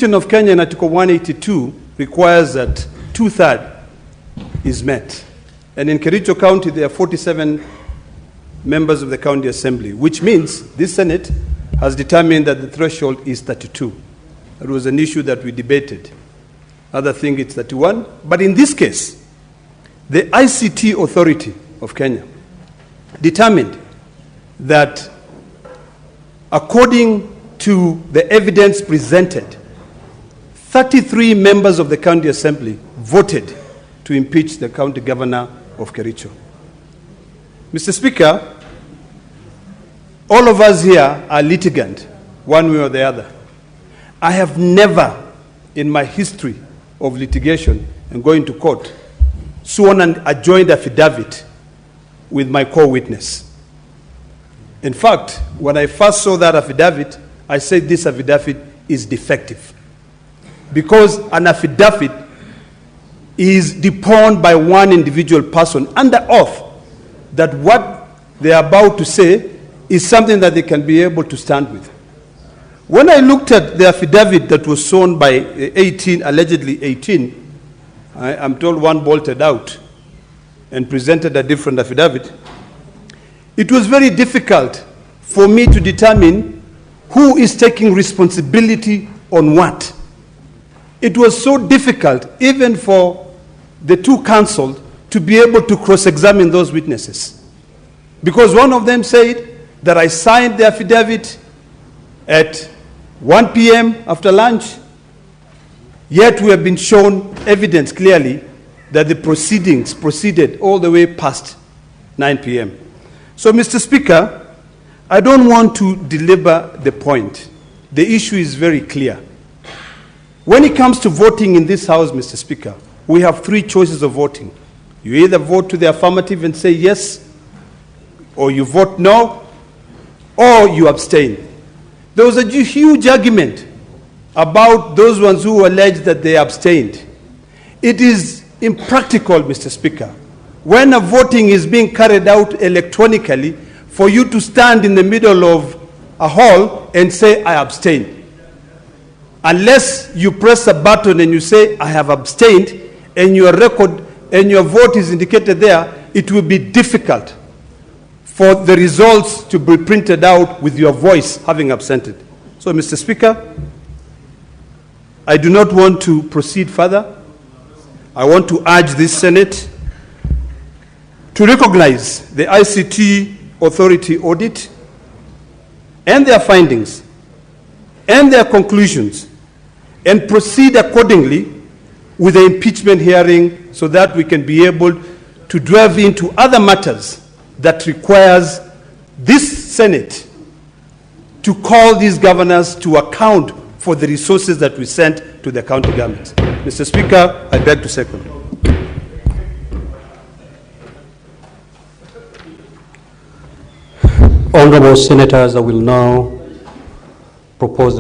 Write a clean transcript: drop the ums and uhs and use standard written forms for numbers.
Of Kenya in Article 182 requires that 2/3 is met. And in KERICHO County, there are 47 members of the County Assembly, which means this Senate has determined that the threshold is 32. That was an issue that we debated. Others think it's 31. But in this case, the ICT Authority of Kenya determined that according to the evidence presented, 33 members of the County Assembly voted to impeach the County Governor of KERICHO. Mr. Speaker, all of us here are litigant, one way or the other. I have never, in my history of litigation and going to court, sworn a joint affidavit with my co-witness. In fact, when I first saw that affidavit, I said this affidavit is defective. Because an affidavit is deponed by one individual person under oath that what they are about to say is something that they can be able to stand with. When I looked at the affidavit that was sworn by 18, allegedly 18, I'm told one bolted out and presented a different affidavit. It was very difficult for me to determine who is taking responsibility on what. It was so difficult, even for the two counsel, to be able to cross-examine those witnesses. Because one of them said that I signed the affidavit at 1 p.m. after lunch, yet we have been shown evidence clearly that the proceedings proceeded all the way past 9 p.m. So, Mr. Speaker, I don't want to belabor the point. The issue is very clear. When it comes to voting in this House, Mr. Speaker, we have three choices of voting. You either vote to the affirmative and say yes, or you vote no, or you abstain. There was a huge argument about those ones who alleged that they abstained. It is impractical, Mr. Speaker, when a voting is being carried out electronically, for you to stand in the middle of a hall and say, I abstain. Unless you press a button and you say, I have abstained, and your record and your vote is indicated there, it will be difficult for the results to be printed out with your voice having absented. So, Mr. Speaker, I do not want to proceed further. I want to urge this Senate to recognize the ICT Authority audit and their findings and their conclusions, and proceed accordingly with the impeachment hearing so that we can be able to delve into other matters that requires this Senate to call these governors to account for the resources that we sent to the county governments. Mr. Speaker, I beg to second. Honorable Senators, I will now propose